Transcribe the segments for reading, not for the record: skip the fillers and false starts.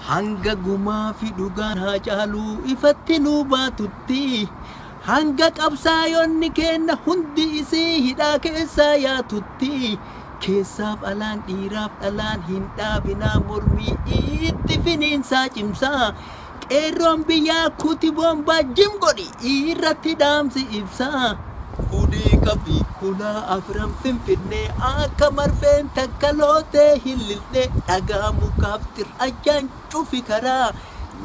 hanga gumaa fi dhugaan haa caaluu ifatti nuu baatutti hanga qabsaayonni kenna hundi isii hidhaa keessaa yaatutti keessaaf alaan dhiiraaf dhalaan hin dhaabinaa mormii itti finiinsaa cimsaa qeerroon biyyaa kutiboon baajjim godhi irratti dhaamsi ibsaa Udii qabii hulaa afran finfinnee akka marfeen takka lootee hin lillee dhagaa mukaaf tir'achaan cufi karaa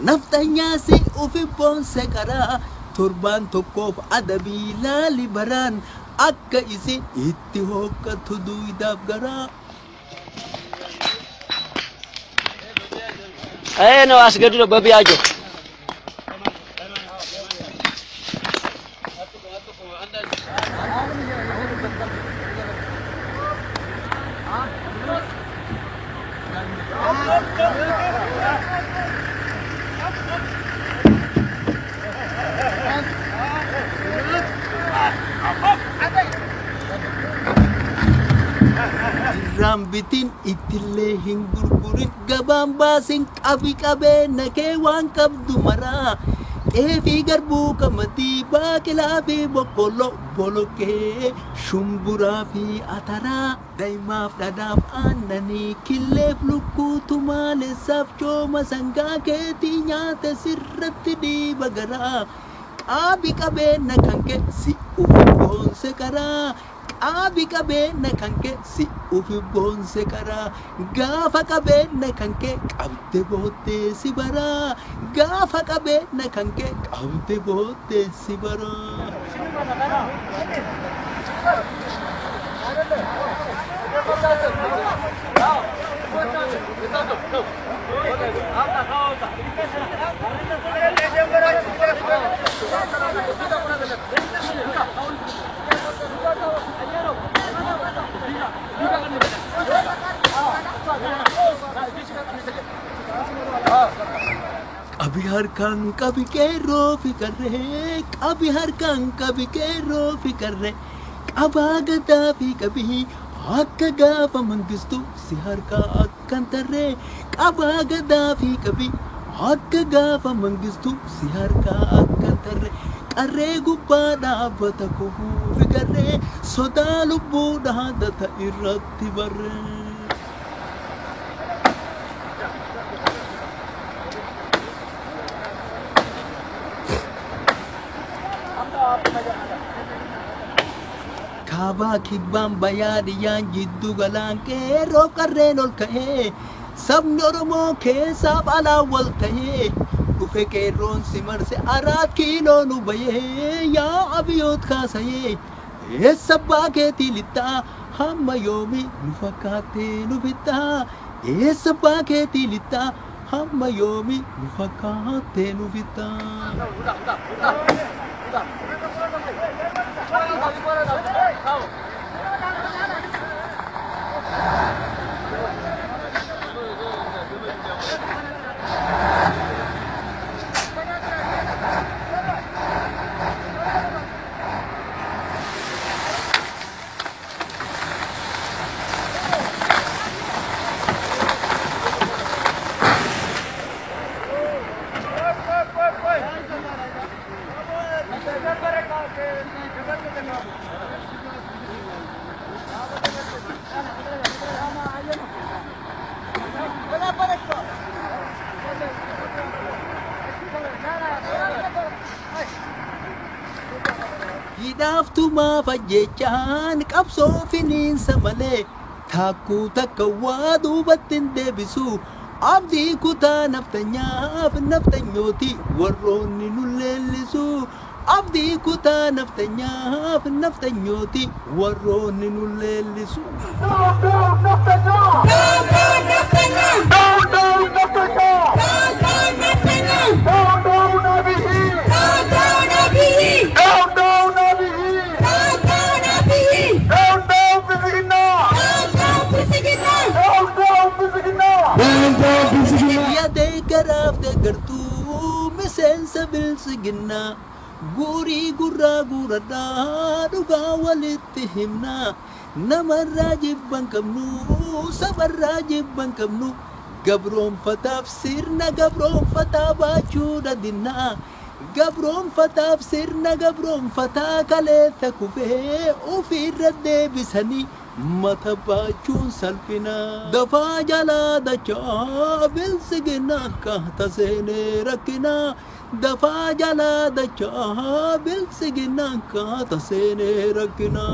naftanyaasi ufi boonse karaa torbaan tokkoof adabii laali baraan akka isin itti hooggatu duwidaaf garaa. No asgadu babiyajo. Rambitin itillee hin gurgurin gabaan baasin qabi qabeenya kee waan qabdu maraa xeefii garbuu qamadii baaqilaa fi boqqolloo boloqqee shumburaa fi ataraa daa'imaaf dhadhaaf aannanii killeef lukkuutu maalessaaf cooma sangaa keetii nyaata sirratti dhiiba garaa qabi qabeenya kan kee si ufi boonse karaa. Abi qabeenya kan kee si ufi boonse karaa gaafa qabeenya kan kee qabde booddee si baraa gaafa qabeenya kan kee qabde booddee si baraa. Qabi harkaan qabi qeerroo fi qarree qabi harkaan qabi qeerroo fi qarree qabaa gadaa fi qabii akka gaafa mangistu si harkaa akkan tarree qabaa gadaa fi qabii akka gaafa mangistu si harkaa akkan tarree qarree gubbaa dhaabbata kufuu fi qarree sodaa lubbuu dhaadata irratti barree. Kaabaa kibbaan bayaadiyaan jiddu galaan qeerroo qarreen ol ka'ee sabni Oromoo keessaaf alaa wal ta'ee dhufe qeerroon si marse araat kiiloo nu bayee yaa abiyyoot kaasayee eessa abbaa keetii lixxaa hamma yoomii nu fakkaattee nu fixxaa eessa abbaa keetii lixxaa hamma yoomii nu fakkaattee nu fixxaa. Hidhaaftumaaf ajjechaan qabsoo finiinsa malee taakkuu takka waa duubatti hin deebisu abdii kutaa naftanyaaf naftanyooti warroonni nu leellisu abdii kutaa naftanyaaf naftanyooti warroonni nu leellisu. Garaaf deeggartuu miseensa bilisiginnaa guurii gurraa guuradhaa dhugaa walitti himnaa namarraa jibban qabnu sabarraa jibban qabnu gabroonfataaf sirna gabroonfataa baachuudha dinnaa gabroonfataaf sirna gabroonfataa kaleessa kufee ofiirra deebisanii mata baachuun salphina dafaa jalaa dachaa bilsiginaan kaata seenee rakkina dafaa jalaa dachaa bilsiginaan kaata seenee rakkina